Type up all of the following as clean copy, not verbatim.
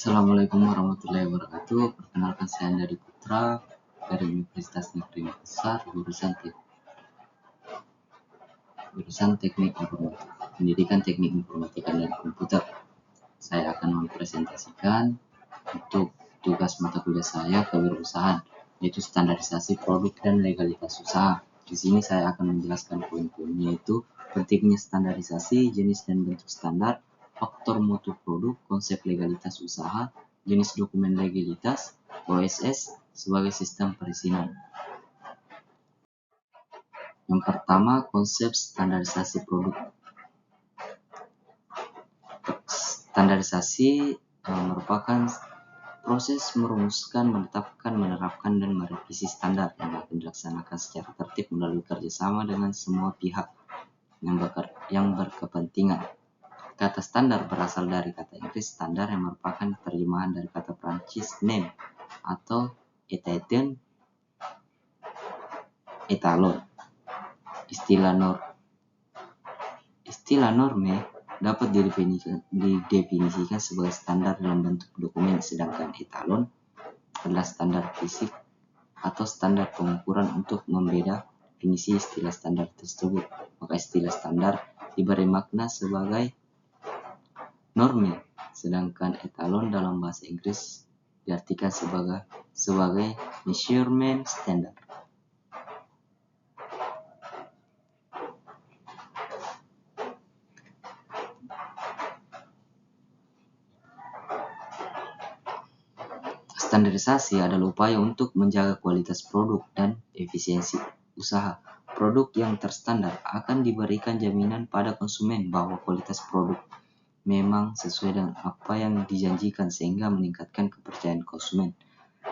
Assalamualaikum warahmatullahi wabarakatuh. Perkenalkan, saya Andadi Putra dari Universitas Negeri Makassar, jurusan Teknik Informatika, Pendidikan Teknik Informatika dan Komputer. Saya akan mempresentasikan untuk tugas mata kuliah saya kewirausahaan, yaitu standarisasi produk dan legalitas usaha. Di sini saya akan menjelaskan poin-poinnya, yaitu pentingnya standarisasi, jenis dan bentuk standar, faktor mutu produk, konsep legalitas usaha, jenis dokumen legalitas, OSS sebagai sistem perizinan. Yang pertama, konsep standarisasi produk. Standarisasi merupakan proses merumuskan, menetapkan, menerapkan, dan merevisi standar yang akan dilaksanakan secara tertib melalui kerjasama dengan semua pihak yang berkepentingan. Kata standar berasal dari kata Inggris standar yang merupakan terjemahan dari kata Prancis norme atau etalon. Istilah norme dapat didefinisikan sebagai standar dalam bentuk dokumen, sedangkan etalon adalah standar fisik atau standar pengukuran. Untuk membeda definisi istilah standar tersebut, maka istilah standar diberi makna sebagai norme, sedangkan etalon dalam bahasa Inggris diartikan sebagai measurement standard. Standarisasi adalah upaya untuk menjaga kualitas produk dan efisiensi usaha. Produk yang terstandar akan diberikan jaminan pada konsumen bahwa kualitas produk memang sesuai dengan apa yang dijanjikan, sehingga meningkatkan kepercayaan konsumen.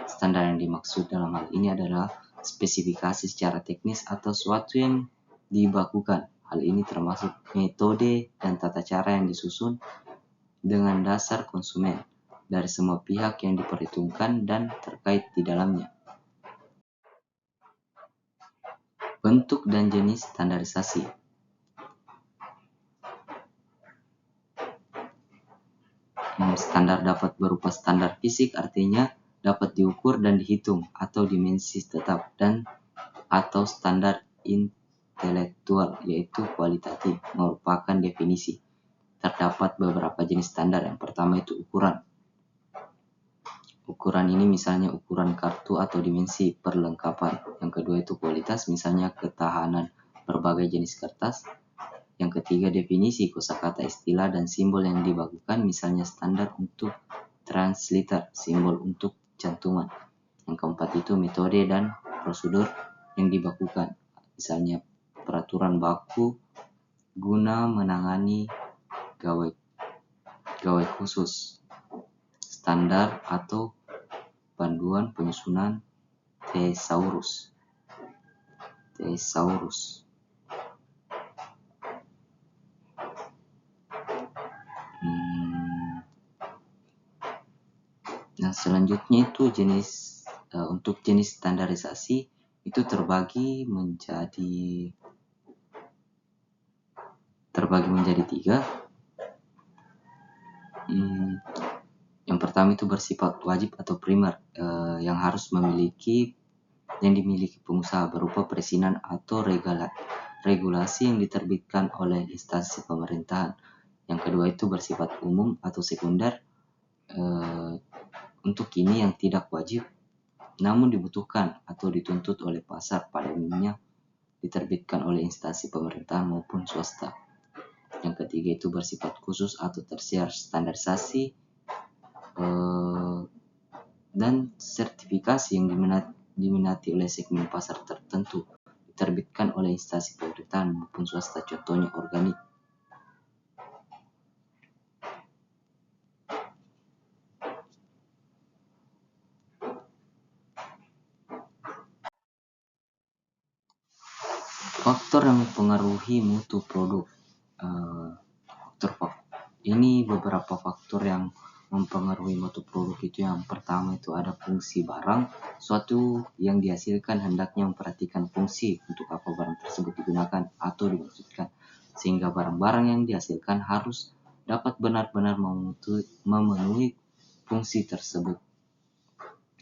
Standar yang dimaksud dalam hal ini adalah spesifikasi secara teknis atau suatu yang dibakukan. Hal ini termasuk metode dan tata cara yang disusun dengan dasar konsumen dari semua pihak yang diperhitungkan dan terkait di dalamnya. Bentuk dan jenis standarisasi. Standar dapat berupa standar fisik, artinya dapat diukur dan dihitung, atau dimensi tetap, dan atau standar intelektual, yaitu kualitatif, merupakan definisi. Terdapat beberapa jenis standar. Yang pertama itu ukuran. Ukuran ini misalnya ukuran kartu atau dimensi perlengkapan. Yang kedua itu kualitas, misalnya ketahanan berbagai jenis kertas. Yang ketiga definisi kosakata, istilah dan simbol yang dibakukan, misalnya standar untuk translator, simbol untuk cantuman. Yang keempat itu metode dan prosedur yang dibakukan, misalnya peraturan baku guna menangani gawai khusus, standar atau panduan penyusunan thesaurus. Nah, selanjutnya itu untuk jenis standarisasi itu terbagi menjadi 3. Yang pertama itu bersifat wajib atau primer, yang dimiliki pengusaha, berupa perizinan atau regulasi yang diterbitkan oleh instansi pemerintahan. Yang kedua itu bersifat umum atau sekunder. Untuk ini yang tidak wajib namun dibutuhkan atau dituntut oleh pasar, pada umumnya diterbitkan oleh instansi pemerintahan maupun swasta. Yang ketiga itu bersifat khusus atau tersier, standarisasi dan sertifikasi yang diminati oleh segmen pasar tertentu, diterbitkan oleh instansi pemerintahan maupun swasta, contohnya organik. Faktor yang mempengaruhi mutu produk. Ini beberapa faktor yang mempengaruhi mutu produk itu. Yang pertama itu ada fungsi barang. Suatu yang dihasilkan hendaknya memperhatikan fungsi untuk apa barang tersebut digunakan atau dimaksudkan, sehingga barang-barang yang dihasilkan harus dapat benar-benar memenuhi fungsi tersebut.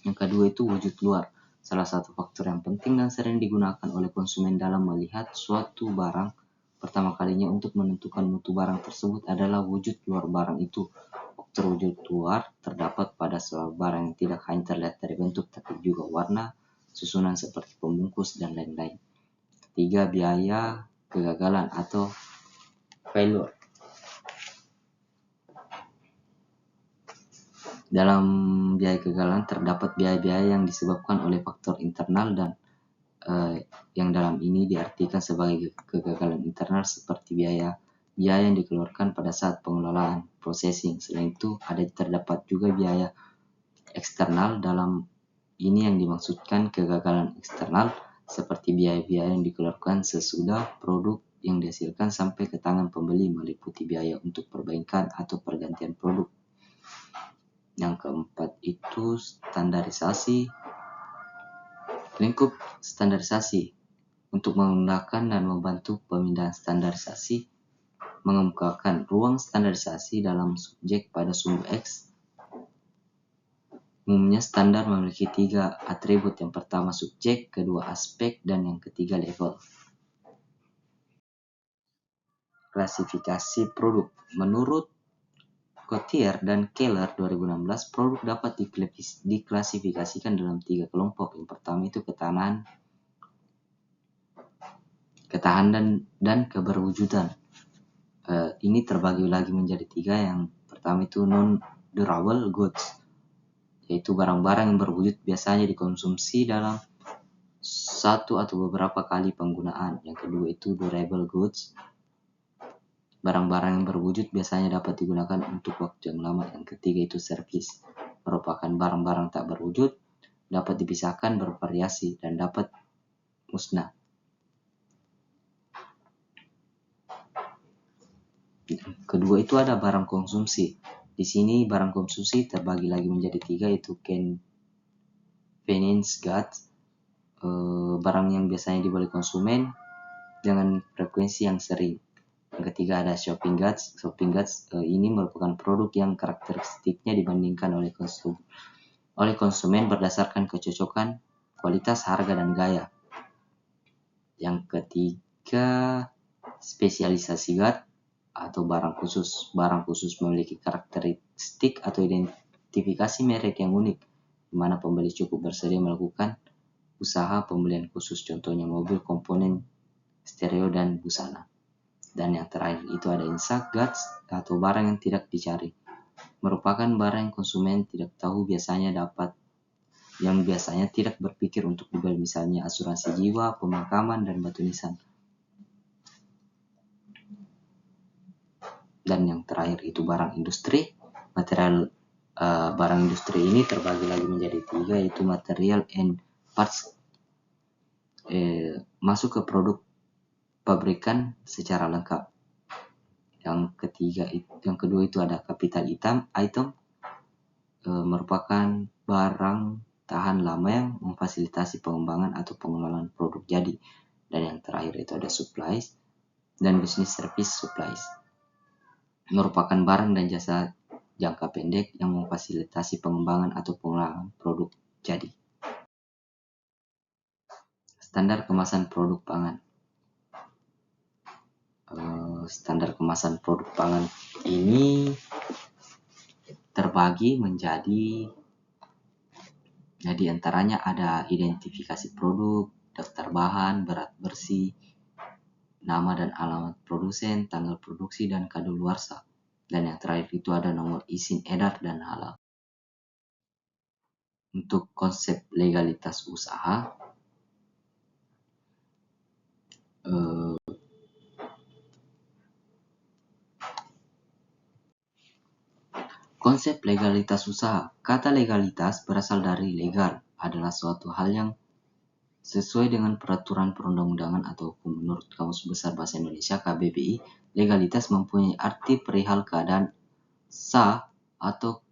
Yang kedua itu wujud luar. Salah satu faktor yang penting dan sering digunakan oleh konsumen dalam melihat suatu barang pertama kalinya untuk menentukan mutu barang tersebut adalah wujud luar barang itu. Faktor wujud luar terdapat pada sebuah barang yang tidak hanya terlihat dari bentuk tapi juga warna, susunan seperti pembungkus, dan lain-lain. Ketiga, biaya kegagalan atau failure. Dalam biaya kegagalan terdapat biaya-biaya yang disebabkan oleh faktor internal dan yang dalam ini diartikan sebagai kegagalan internal seperti biaya yang dikeluarkan pada saat pengelolaan processing. Selain itu terdapat juga biaya eksternal. Dalam ini yang dimaksudkan kegagalan eksternal seperti biaya-biaya yang dikeluarkan sesudah produk yang dihasilkan sampai ke tangan pembeli, meliputi biaya untuk perbaikan atau pergantian produk. Yang keempat itu standarisasi. Lingkup standarisasi untuk menggunakan dan membantu pemindahan standarisasi, mengemukakan ruang standarisasi dalam subjek pada sumber X. Umumnya standar memiliki 3 atribut, yang pertama subjek, kedua aspek, dan yang ketiga level. Klasifikasi produk. Menurut Gauthier dan Keller 2016, produk dapat diklasifikasikan dalam 3 kelompok. Yang pertama itu ketahanan dan keberwujudan. Ini terbagi lagi menjadi 3. Yang pertama itu non-durable goods, yaitu barang-barang yang berwujud biasanya dikonsumsi dalam satu atau beberapa kali penggunaan. Yang kedua itu durable goods, barang-barang yang berwujud biasanya dapat digunakan untuk waktu yang lama. Yang ketiga itu service, merupakan barang-barang tak berwujud, dapat dipisahkan, bervariasi, dan dapat musnah. Kedua itu ada barang konsumsi. Di sini barang konsumsi terbagi lagi menjadi 3, yaitu convenience goods, barang yang biasanya dibeli konsumen dengan frekuensi yang sering. Yang ketiga ada shopping goods. Shopping goods ini merupakan produk yang karakteristiknya dibandingkan oleh konsumen berdasarkan kecocokan, kualitas, harga, dan gaya. Yang ketiga spesialisasi goods atau barang khusus. Barang khusus memiliki karakteristik atau identifikasi merek yang unik, di mana pembeli cukup bersedia melakukan usaha pembelian khusus, contohnya mobil, komponen stereo, dan busana. Dan yang terakhir itu ada insect goods atau barang yang tidak dicari, merupakan barang yang konsumen tidak tahu yang biasanya tidak berpikir untuk dibeli, misalnya asuransi jiwa, pemakaman, dan batu nisan. Dan yang terakhir itu barang industri. Material barang industri ini terbagi lagi menjadi 3, yaitu material and parts, masuk ke produk pabrikan secara lengkap. Yang kedua itu ada capital item, merupakan barang tahan lama yang memfasilitasi pengembangan atau pengelolaan produk jadi. Dan yang terakhir itu ada supplies dan business service supplies, merupakan barang dan jasa jangka pendek yang memfasilitasi pengembangan atau pengelolaan produk jadi. Standar kemasan produk pangan. Standar kemasan produk pangan ini terbagi menjadi antaranya ada identifikasi produk, daftar bahan, berat bersih, nama dan alamat produsen, tanggal produksi, dan kadaluarsa. Dan yang terakhir itu ada nomor izin edar dan halal. Untuk konsep legalitas usaha, konsep legalitas usaha. Kata legalitas berasal dari legal, adalah suatu hal yang sesuai dengan peraturan perundang-undangan atau hukum. Menurut Kamus Besar Bahasa Indonesia KBBI, legalitas mempunyai arti perihal keadaan sah atau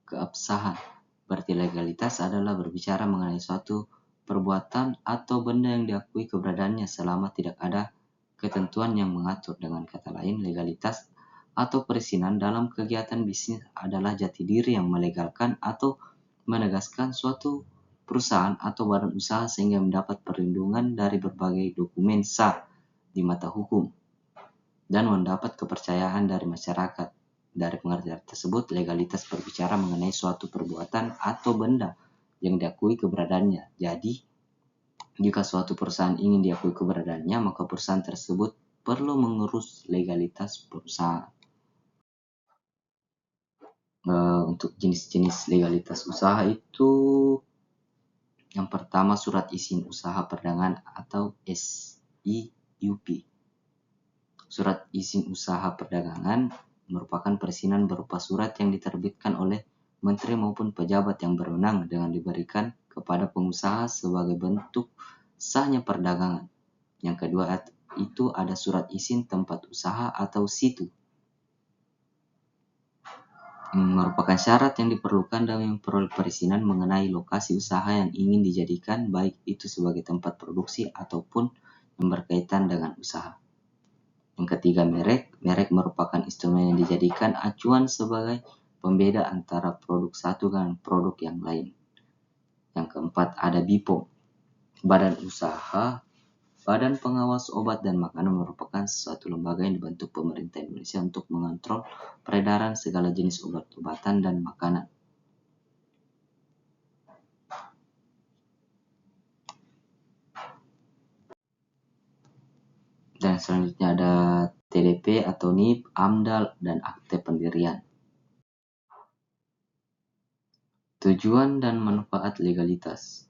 keabsahan. Berarti legalitas adalah berbicara mengenai suatu perbuatan atau benda yang diakui keberadaannya selama tidak ada ketentuan yang mengatur. Dengan kata lain, legalitas atau perizinan dalam kegiatan bisnis adalah jati diri yang melegalkan atau menegaskan suatu perusahaan atau badan usaha sehingga mendapat perlindungan dari berbagai dokumen sah di mata hukum dan mendapat kepercayaan dari masyarakat. Dari pengertian tersebut, legalitas berbicara mengenai suatu perbuatan atau benda yang diakui keberadaannya. Jadi, jika suatu perusahaan ingin diakui keberadaannya, maka perusahaan tersebut perlu mengurus legalitas perusahaan. Untuk jenis-jenis legalitas usaha itu, yang pertama surat izin usaha perdagangan atau SIUP. Surat izin usaha perdagangan merupakan perizinan berupa surat yang diterbitkan oleh menteri maupun pejabat yang berwenang dengan diberikan kepada pengusaha sebagai bentuk sahnya perdagangan. Yang kedua itu ada surat izin tempat usaha atau SITU. Merupakan syarat yang diperlukan dalam memperoleh perizinan mengenai lokasi usaha yang ingin dijadikan, baik itu sebagai tempat produksi ataupun yang berkaitan dengan usaha. Yang ketiga, merek. Merek merupakan instrumen yang dijadikan acuan sebagai pembeda antara produk satu dengan produk yang lain. Yang keempat, ada BPOM. Badan Usaha, Badan Pengawas Obat dan Makanan merupakan suatu lembaga yang dibentuk pemerintah Indonesia untuk mengontrol peredaran segala jenis obat-obatan dan makanan. Dan selanjutnya ada TDP atau NIP, AMDAL, dan akte pendirian. Tujuan dan manfaat legalitas.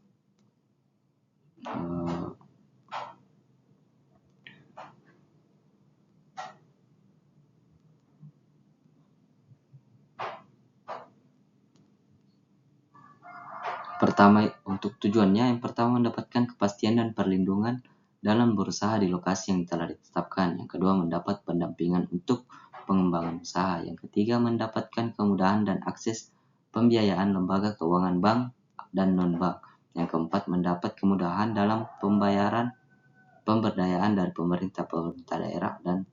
Pertama, untuk tujuannya, yang pertama mendapatkan kepastian dan perlindungan dalam berusaha di lokasi yang telah ditetapkan. Yang kedua, mendapat pendampingan untuk pengembangan usaha. Yang ketiga, mendapatkan kemudahan dan akses pembiayaan lembaga keuangan bank dan non-bank. Yang keempat, mendapat kemudahan dalam pemberdayaan dari pemerintah daerah dan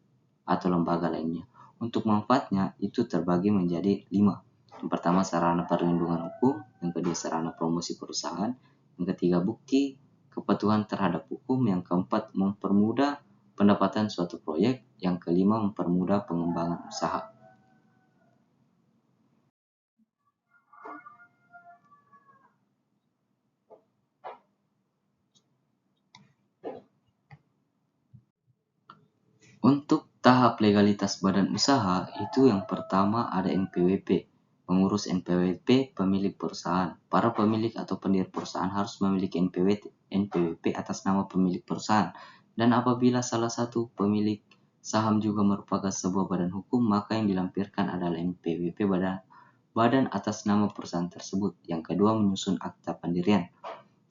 atau lembaga lainnya. Untuk manfaatnya itu terbagi menjadi 5. Yang pertama, sarana perlindungan hukum. Yang kedua, sarana promosi perusahaan. Yang ketiga, bukti kepatuhan terhadap hukum. Yang keempat, mempermudah pendapatan suatu proyek. Yang kelima, mempermudah pengembangan usaha. Untuk tahap legalitas badan usaha itu yang pertama ada NPWP. Mengurus NPWP pemilik perusahaan. Para pemilik atau pendiri perusahaan harus memiliki NPWP atas nama pemilik perusahaan. Dan apabila salah satu pemilik saham juga merupakan sebuah badan hukum, maka yang dilampirkan adalah NPWP badan atas nama perusahaan tersebut. Yang kedua, menyusun akta pendirian.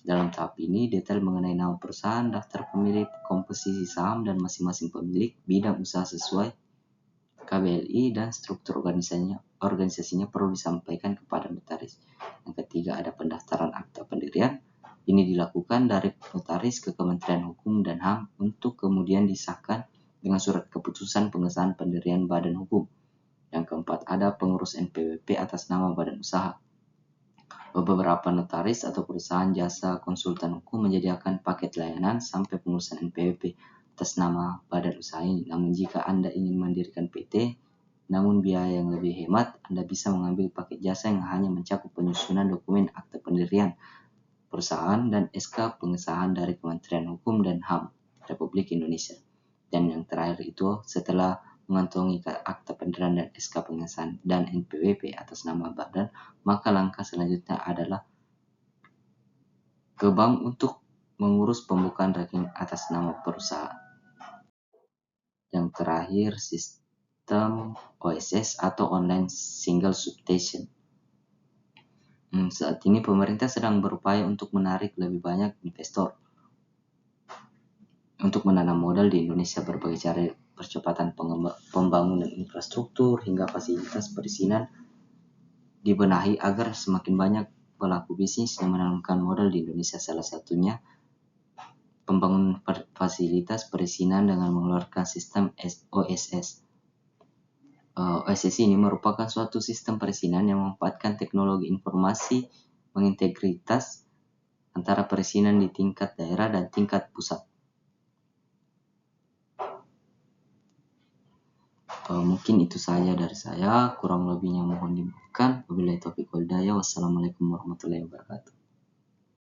Dalam tahap ini, detail mengenai nama perusahaan, daftar pemilik, komposisi saham, dan masing-masing pemilik, bidang usaha sesuai KBLI, dan struktur organisasinya perlu disampaikan kepada notaris. Yang ketiga, ada pendaftaran akta pendirian. Ini dilakukan dari notaris ke Kementerian Hukum dan HAM untuk kemudian disahkan dengan surat keputusan pengesahan pendirian badan hukum. Yang keempat, ada pengurus NPWP atas nama badan usaha. Beberapa notaris atau perusahaan jasa konsultan hukum menyediakan paket layanan sampai pengurusan NPWP atas nama badan usaha ini. Namun jika Anda ingin mendirikan PT, namun biaya yang lebih hemat, Anda bisa mengambil paket jasa yang hanya mencakup penyusunan dokumen akta pendirian perusahaan dan SK pengesahan dari Kementerian Hukum dan HAM Republik Indonesia. Dan yang terakhir itu, setelah mengantongi akta pendirian dan SK pengesahan dan NPWP atas nama badan, maka langkah selanjutnya adalah ke bank untuk mengurus pembukaan rekening atas nama perusahaan. Yang terakhir, sistem OSS atau Online Single Substation. Saat ini pemerintah sedang berupaya untuk menarik lebih banyak investor untuk menanam modal di Indonesia. Berbagai cara percepatan pembangunan infrastruktur hingga fasilitas perizinan dibenahi agar semakin banyak pelaku bisnis yang menanamkan modal di Indonesia. Salah satunya pembangunan fasilitas perizinan dengan mengeluarkan sistem OSS. OSSI ini merupakan suatu sistem perizinan yang memanfaatkan teknologi informasi mengintegritas antara perizinan di tingkat daerah dan tingkat pusat. Mungkin itu saja dari saya, kurang lebihnya mohon dimaafkan. Wabillahi taufiq wal hidayah. Wassalamualaikum warahmatullahi wabarakatuh.